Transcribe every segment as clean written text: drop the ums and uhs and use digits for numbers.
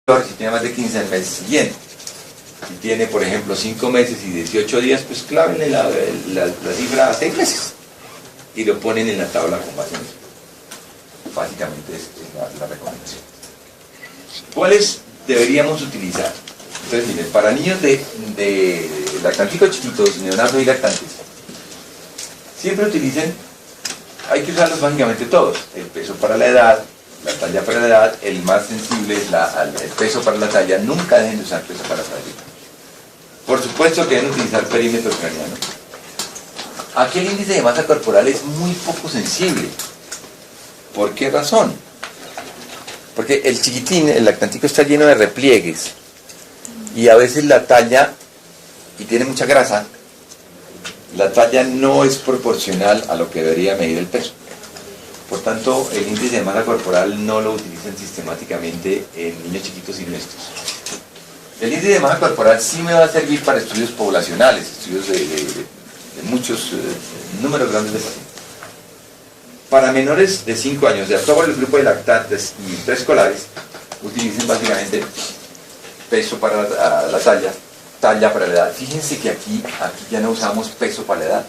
si tiene más de 15 al mes siguiente. Si tiene, por ejemplo, 5 meses y 18 días, pues clávenle la cifra a 6 meses y lo ponen en la tabla con base en eso. Básicamente es la recomendación. ¿Cuáles deberíamos utilizar? Entonces, miren, para niños de lactanticos chiquitos, neonatos y lactantes, siempre utilicen, hay que usarlos básicamente todos, el peso para la edad, la talla para la edad, el más sensible es el peso para la talla. Nunca dejen de usar peso para la talla. Por supuesto que deben utilizar perímetro craniano. Aquí el índice de masa corporal es muy poco sensible. ¿Por qué razón? Porque el chiquitín, el lactantico, está lleno de repliegues y a veces la talla, y tiene mucha grasa, la talla no es proporcional a lo que debería medir el peso. Por tanto, el índice de masa corporal no lo utilizan sistemáticamente en niños chiquitos y nuestros. El índice de masa corporal sí me va a servir para estudios poblacionales, estudios de muchos números grandes de pacientes. Para menores de 5 años, de todo el grupo de lactantes y preescolares, utilicen básicamente peso para la talla, talla para la edad. Fíjense que aquí ya no usamos peso para la edad.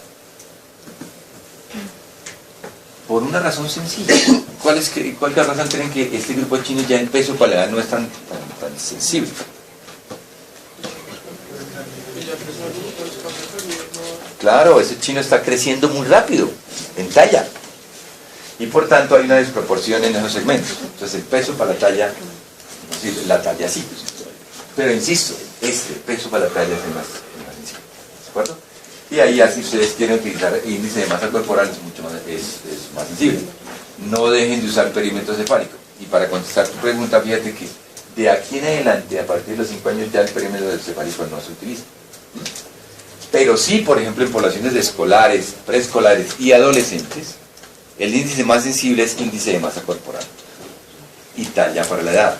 Por una razón sencilla. ¿Cuál razón creen que este grupo de chinos ya en peso para la edad no es tan sensible? Claro, ese chino está creciendo muy rápido en talla y por tanto hay una desproporción en esos segmentos. Entonces el peso para la talla sí, pero insisto, este peso para la talla es el más sensible, ¿de acuerdo? Y ahí, así ustedes quieren utilizar índice de masa corporal, es más sensible. No dejen de usar perímetro cefálico. Y para contestar tu pregunta, fíjate que de aquí en adelante, a partir de los 5 años, ya el perímetro cefálico no se utiliza. Pero sí, por ejemplo, en poblaciones de escolares, preescolares y adolescentes, el índice más sensible es índice de masa corporal y talla para la edad.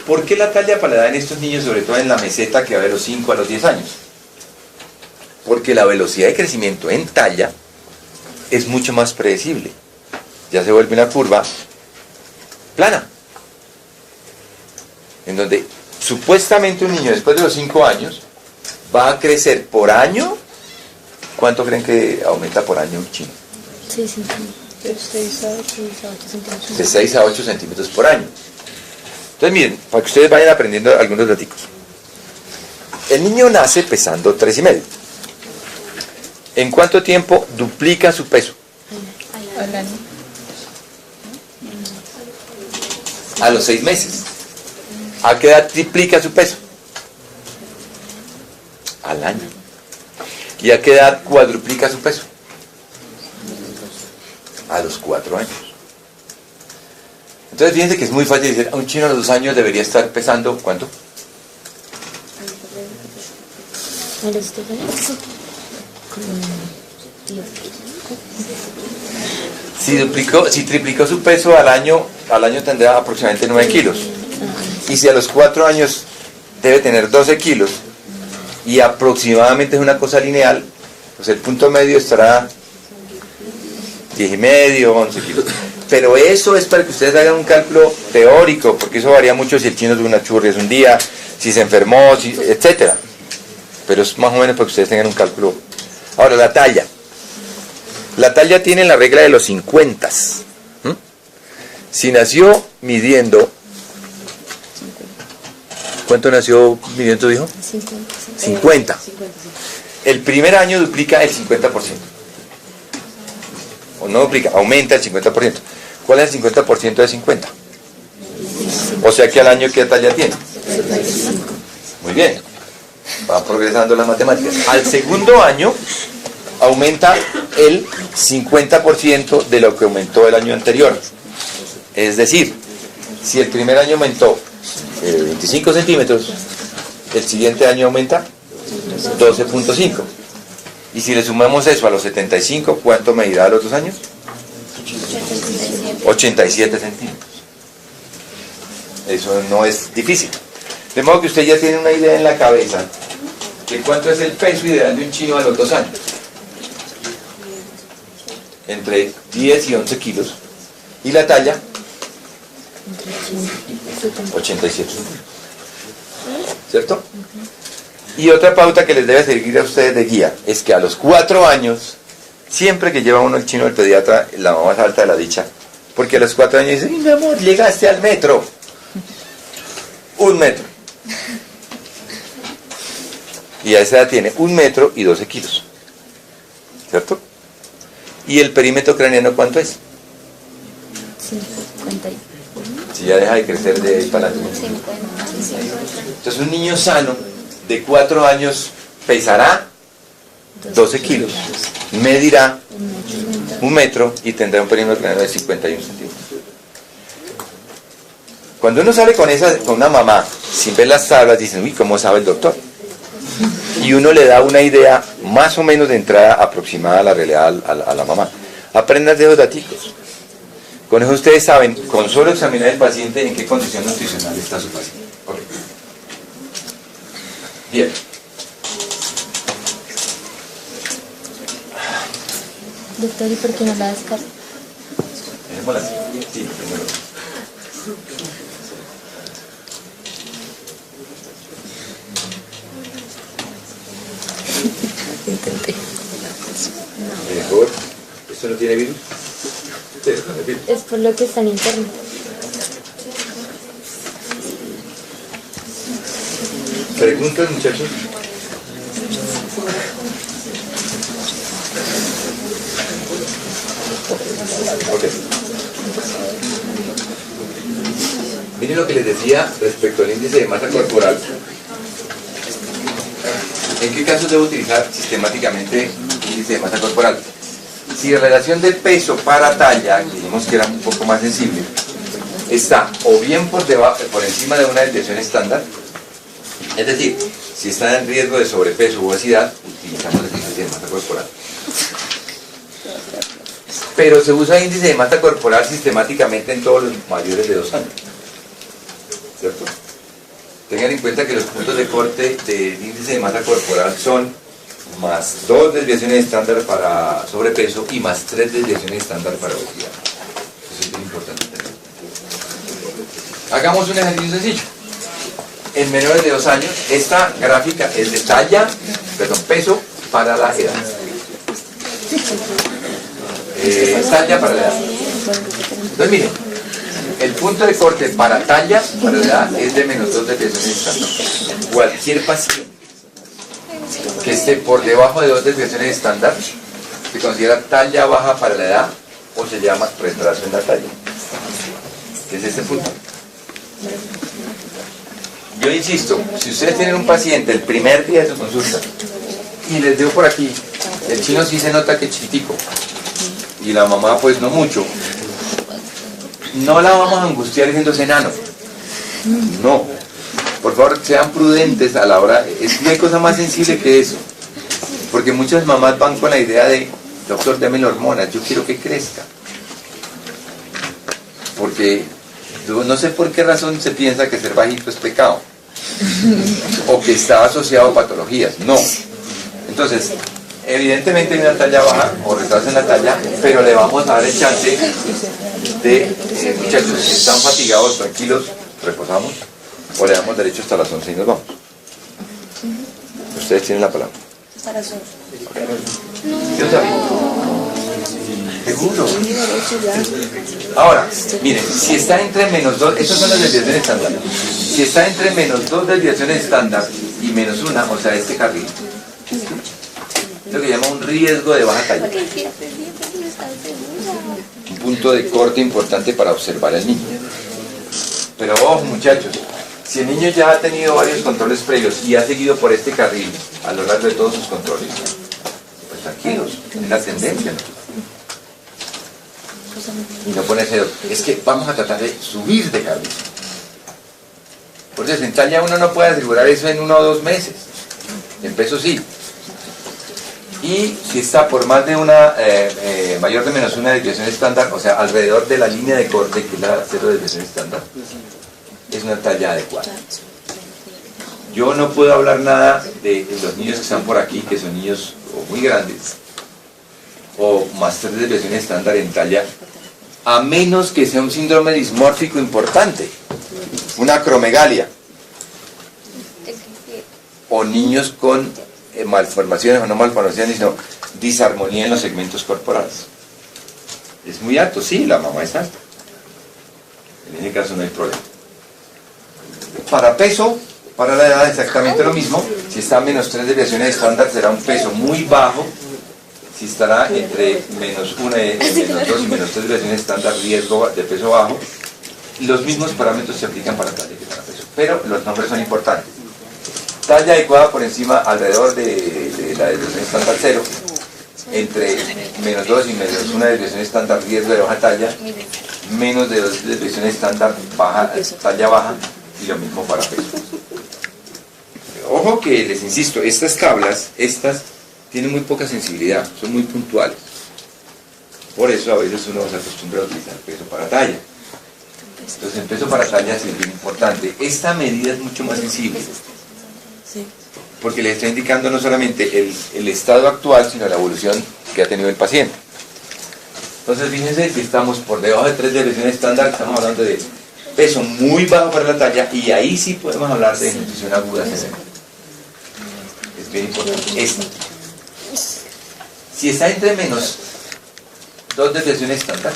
¿Por qué la talla para la edad en estos niños, sobre todo en la meseta que va de los 5 a los 10 años? Porque la velocidad de crecimiento en talla es mucho más predecible. Ya se vuelve una curva plana, en donde supuestamente un niño después de los 5 años va a crecer por año. ¿Cuánto creen que aumenta por año un chino? Sí, de 6 a 8 centímetros. De 6 a 8 centímetros por año. Entonces miren, para que ustedes vayan aprendiendo algunos datos. El niño nace pesando 3,5. ¿En cuánto tiempo duplica su peso? Al año. A los 6 meses. ¿A qué edad triplica su peso? Al año. ¿Y a qué edad cuadruplica su peso? A los 4 años. Entonces fíjense que es muy fácil decir, a un chino a los 2 años debería estar pesando, ¿cuánto? ¿A los 2 años? Si triplicó su peso al año tendrá aproximadamente 9 kilos. Y si a los 4 años debe tener 12 kilos, y aproximadamente es una cosa lineal, pues el punto medio estará 10,5, 11 kilos. Pero eso es para que ustedes hagan un cálculo teórico, porque eso varía mucho si el chino tuvo una churria un día, si se enfermó, etc. Pero es más o menos para que ustedes tengan un cálculo. Ahora, la talla. La talla tiene la regla de los 50. Si nació midiendo... ¿Cuánto nació midiendo, dijo? 50. El primer año duplica el 50%. O no duplica, aumenta el 50%. ¿Cuál es el 50% de 50? O sea que al año, ¿qué talla tiene? Muy bien. Va progresando las matemáticas. Al segundo año aumenta el 50% de lo que aumentó el año anterior. Es decir, si el primer año aumentó 25 centímetros, el siguiente año aumenta 12,5. Y si le sumamos eso a los 75, ¿cuánto medirá a los 2 años? 87 centímetros. Eso no es difícil. De modo que usted ya tiene una idea en la cabeza de cuánto es el peso ideal de un chino a los 2 años. Entre 10 y 11 kilos. Y la talla 87. ¿Cierto? Y otra pauta que les debe seguir a ustedes de guía es que a los 4 años, siempre que lleva uno el chino al pediatra, la mamá salta de la dicha, porque a los 4 años dice, mi amor, llegaste al metro. 1 metro. Y a esa edad tiene 1 metro y 12 kilos. ¿Cierto? ¿Y el perímetro craneano cuánto es? 50. Si ya deja de crecer de ahí para adelante. Entonces un niño sano de 4 años pesará 12 kilos, medirá 1 metro y tendrá un perímetro craneano de 51 centímetros. Cuando uno sale con una mamá sin ver las tablas, dicen, uy, ¿cómo sabe el doctor? Y uno le da una idea más o menos de entrada aproximada a la realidad a la mamá. Aprendan de esos daticos. Con eso ustedes saben, con solo examinar el paciente, en qué condición nutricional está su paciente. Okay. Bien. Doctor, ¿y por qué no la descarta? Dejémosla así. Sí, primero. Intenté. Mejor. ¿Esto no tiene virus? Sí, no tiene virus. Es por lo que está en internet. ¿Preguntas, muchachos? Ok. Miren lo que les decía respecto al índice de masa corporal. ¿En qué casos debo utilizar sistemáticamente índice de masa corporal? Si la relación de peso para talla, que dijimos que era un poco más sensible, está o bien por encima de una desviación estándar, es decir, si está en riesgo de sobrepeso u obesidad, utilizamos el índice de masa corporal. Pero se usa índice de masa corporal sistemáticamente en todos los mayores de 2 años. ¿Cierto? Tengan en cuenta que los puntos de corte del índice de masa corporal son más 2 desviaciones estándar para sobrepeso y más 3 desviaciones estándar para obesidad. Eso es muy importante tener. Hagamos un ejercicio sencillo. En menores de 2 años, esta gráfica es de peso para la edad. Talla para la edad. Entonces miren, el punto de corte para talla para la edad es de menos 2 desviaciones estándar. Cualquier paciente que esté por debajo de 2 desviaciones estándar se considera talla baja para la edad o se llama retraso en la talla. ¿Qué es este punto? Yo insisto, si ustedes tienen un paciente el primer día de su consulta y les digo por aquí, el chino sí se nota que es chiquitico y la mamá pues no mucho, no la vamos a angustiar diciéndose enano. No, por favor sean prudentes a la hora, no hay cosa más sensible que eso, porque muchas mamás van con la idea de, doctor, dame la hormona, yo quiero que crezca, porque no sé por qué razón se piensa que ser bajito es pecado o que está asociado a patologías. No. Entonces, evidentemente hay una talla baja o retraso en la talla, pero le vamos a dar el chance de, muchachos, si están fatigados, tranquilos, reposamos, o le damos derecho hasta las 11 y nos vamos. Ustedes tienen la palabra. Yo sabía. Seguro. Ahora, miren, si está entre menos 2, estas son las desviaciones estándar. Si está entre menos 2 desviaciones estándar y menos 1, o sea, este carril, es lo que llama un riesgo de baja talla. Un punto de corte importante para observar al niño. Pero ojo, muchachos, si el niño ya ha tenido varios controles previos y ha seguido por este carril a lo largo de todos sus controles, pues tranquilos, es la tendencia, ¿no? Y no ponerse, es que vamos a tratar de subir de carril. Porque en talla uno no puede asegurar eso en 1 o 2 meses. En peso sí. Y si está por más de una, mayor de menos una desviación estándar, o sea, alrededor de la línea de corte, que es la 0 desviación estándar, es una talla adecuada. Yo no puedo hablar nada de los niños que están por aquí, que son niños o muy grandes, o más 3 desviaciones estándar en talla, a menos que sea un síndrome dismórfico importante, una acromegalia, o niños con malformaciones, o no malformaciones, sino disarmonía en los segmentos corporales. Es muy alto, sí, la mamá es alta. En ese caso no hay problema. Para peso, para la edad exactamente lo mismo. Si está a menos 3 desviaciones estándar será un peso muy bajo. Si estará entre menos 2 y menos 3 desviaciones estándar, riesgo de peso bajo. Y los mismos parámetros se aplican para talla que para peso. Pero los nombres son importantes. Talla adecuada por encima, alrededor de la desviación estándar 0. Entre menos 2 y menos 1 desviación estándar, riesgo de baja talla. Menos de 2 desviaciones estándar, talla baja. Y lo mismo para peso. Ojo que les insisto, estas tablas, tienen muy poca sensibilidad, son muy puntuales. Por eso a veces uno se acostumbra a utilizar peso para talla. Entonces el peso para talla es bien importante. Esta medida es mucho más sensible. Porque les está indicando no solamente el estado actual, sino la evolución que ha tenido el paciente. Entonces fíjense, si estamos por debajo de 3 desviaciones estándar, estamos hablando de peso muy bajo para la talla, y ahí sí podemos hablar de desnutrición aguda severa. Es bien importante. Si está entre menos 2 desviaciones estándar,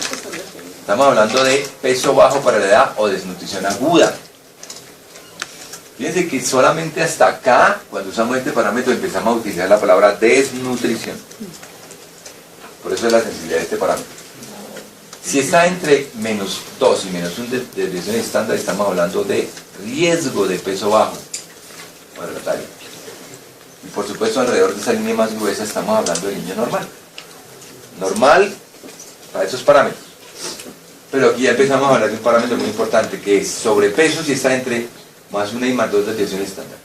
estamos hablando de peso bajo para la edad o desnutrición aguda. Fíjense que solamente hasta acá, cuando usamos este parámetro, empezamos a utilizar la palabra desnutrición. Por eso es la sensibilidad de este parámetro. Si está entre menos 2 y menos 1 desviación estándar, estamos hablando de riesgo de peso bajo para la talla. Y por supuesto, alrededor de esa línea más gruesa estamos hablando de niño normal. Normal para esos parámetros. Pero aquí ya empezamos a hablar de un parámetro muy importante, que es sobrepeso si está entre más 1 y más 2 desviación estándar.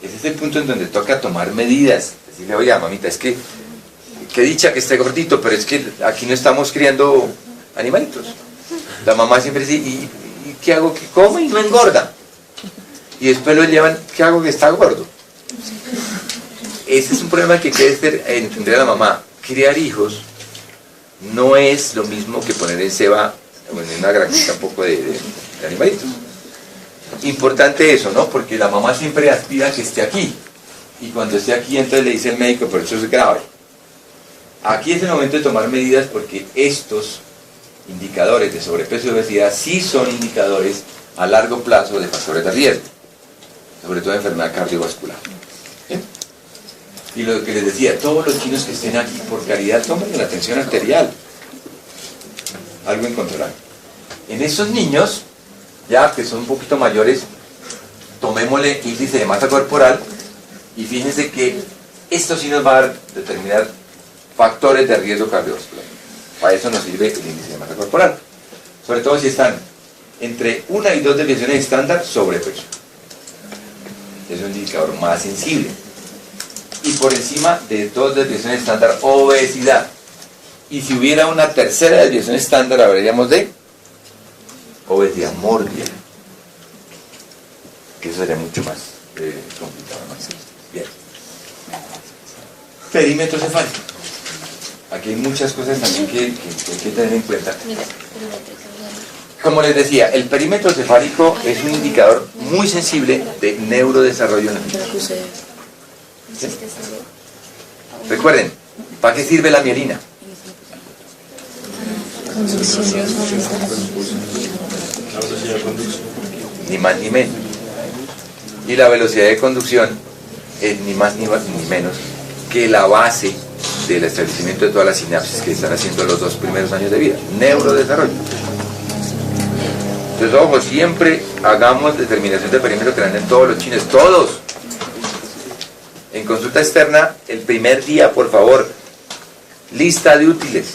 Ese es el punto en donde toca tomar medidas. Decirle, oiga, mamita, es que qué dicha que esté gordito, pero es que aquí no estamos criando animalitos. La mamá siempre dice, ¿y qué hago? Que come y no engorda. Y después lo llevan, ¿qué hago? Que está gordo. Ese es un problema que hay que entender a la mamá. Criar hijos no es lo mismo que poner en ceba, bueno, en una granjita un poco de animalitos. Importante eso, ¿no? Porque la mamá siempre aspira a que esté aquí. Y cuando esté aquí, entonces le dice el médico, pero eso es grave. Aquí es el momento de tomar medidas, porque estos indicadores de sobrepeso y obesidad sí son indicadores a largo plazo de factores de riesgo, sobre todo de enfermedad cardiovascular. ¿Sí? Y lo que les decía, todos los chinos que estén aquí, por caridad, tomen la tensión arterial. Algo encontrarán. En esos niños, ya que son un poquito mayores, tomémosle índice de masa corporal, y fíjense que esto sí nos va a determinar factores de riesgo cardiovascular. Para eso nos sirve el índice de masa corporal. Sobre todo si están entre 1 y 2 desviaciones estándar, sobrepeso. Es un indicador más sensible. Y por encima de 2 desviaciones estándar, obesidad. Y si hubiera una tercera desviación estándar, hablaríamos de obesidad mórbida. Que eso sería mucho más complicado, ¿no? Bien. Perímetro cefálico. Aquí hay muchas cosas también que hay que tener en cuenta. Como les decía, el perímetro cefálico es un indicador muy sensible de neurodesarrollo en la mente. ¿Sí? Recuerden, ¿para qué sirve la mielina? Ni más ni menos. Y la velocidad de conducción es ni más ni menos que la base del establecimiento de todas las sinapsis que están haciendo los 2 primeros años de vida. Neurodesarrollo. Entonces, ojo, siempre hagamos determinación de perímetro cráneo en todos los chinos, todos. En consulta externa, el primer día, por favor, lista de útiles.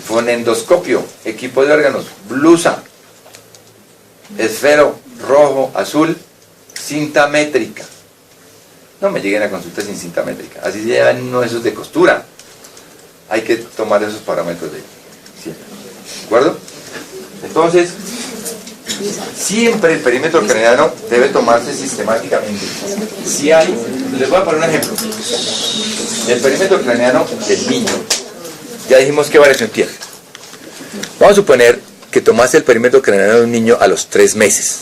Fonendoscopio, equipo de órganos, blusa, esfero, rojo, azul, cinta métrica. No me lleguen a consulta sin cinta métrica. Así se llevan uno de esos de costura. Hay que tomar esos parámetros de siempre. ¿De acuerdo? Entonces, Siempre el perímetro craneano debe tomarse sistemáticamente. Si hay, les voy a poner un ejemplo. El perímetro craneano del niño, ya dijimos qué variación tiene. Vamos a suponer que tomase el perímetro craneano de un niño a los 3 meses.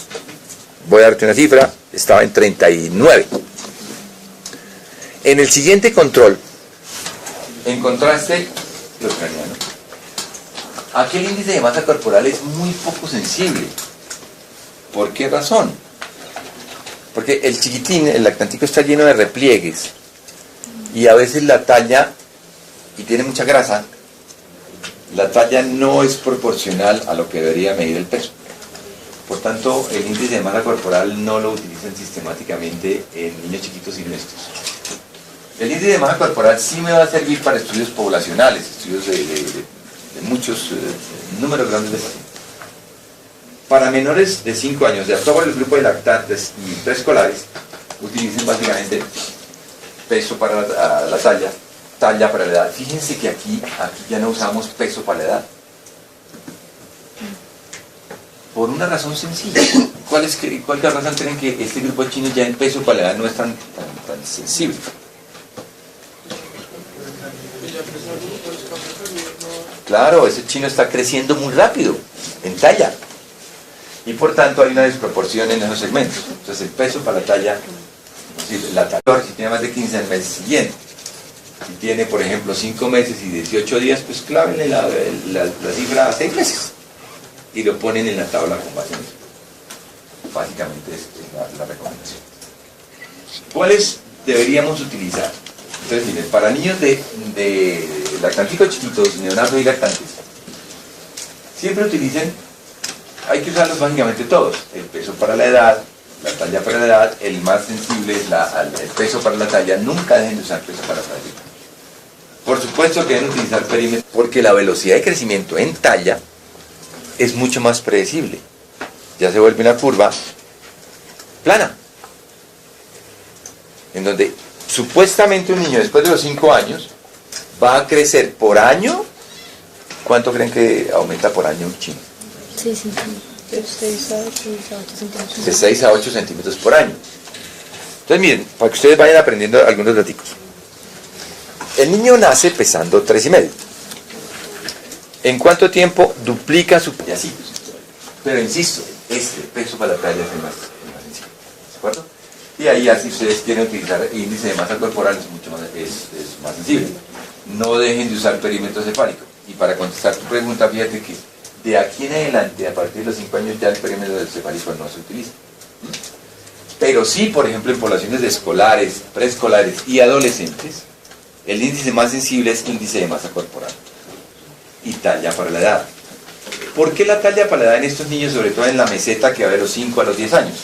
Voy a darte una cifra, estaba en 39. En el siguiente control, encontraste los craneanos. Aquí el índice de masa corporal es muy poco sensible. ¿Por qué razón? Porque el chiquitín, el lactantico, está lleno de repliegues y a veces la talla, y tiene mucha grasa, la talla no es proporcional a lo que debería medir el peso. Por tanto, el índice de masa corporal no lo utilizan sistemáticamente en niños chiquitos y nuestros. El índice de masa corporal sí me va a servir para estudios poblacionales, estudios de muchos números grandes de pacientes. Para menores de 5 años, de todo el grupo de lactantes y preescolares, utilicen básicamente peso para la talla, talla para la edad. Fíjense que aquí ya no usamos peso para la edad. Por una razón sencilla. ¿Cuál razón creen que este grupo de chinos ya en peso para la edad no es tan sensible? Claro, ese chino está creciendo muy rápido, en talla. Y por tanto hay una desproporción en esos segmentos. Entonces el peso para la talla, si tiene más de 15 meses siguiente, si tiene por ejemplo 5 meses y 18 días, pues clávenle la cifra a 6 meses y lo ponen en la tabla con base en eso. Básicamente es la recomendación. ¿Cuáles deberíamos utilizar? Entonces miren, para niños de lactanticos chiquitos, neonatos y lactantes, siempre utilicen, hay que usarlos básicamente todos, el peso para la edad, la talla para la edad, el más sensible es el peso para la talla, nunca dejen de usar peso para la talla. Por supuesto que deben utilizar perímetro, porque la velocidad de crecimiento en talla es mucho más predecible, ya se vuelve una curva plana, en donde supuestamente un niño después de los 5 años va a crecer por año. ¿Cuánto creen que aumenta por año un chino? Sí, sí, de 6 a 8 centímetros. De 6 a 8 centímetros por año. Entonces miren, para que ustedes vayan aprendiendo algunos datos. El niño nace pesando 3,5. ¿En cuánto tiempo duplica su peso? Y así. Pero insisto, este peso para la talla es el más sencillo. ¿De acuerdo? Y ahí, así ustedes quieren utilizar el índice de masa corporal, es mucho más sensible. No dejen de usar perímetro cefálico. Y para contestar tu pregunta, fíjate que de aquí en adelante, a partir de los 5 años, ya el perímetro cefálico no se utiliza. Pero sí, por ejemplo, en poblaciones de escolares, preescolares y adolescentes, el índice más sensible es índice de masa corporal y talla para la edad. ¿Por qué la talla para la edad en estos niños, sobre todo en la meseta que va de los 5 a los 10 años?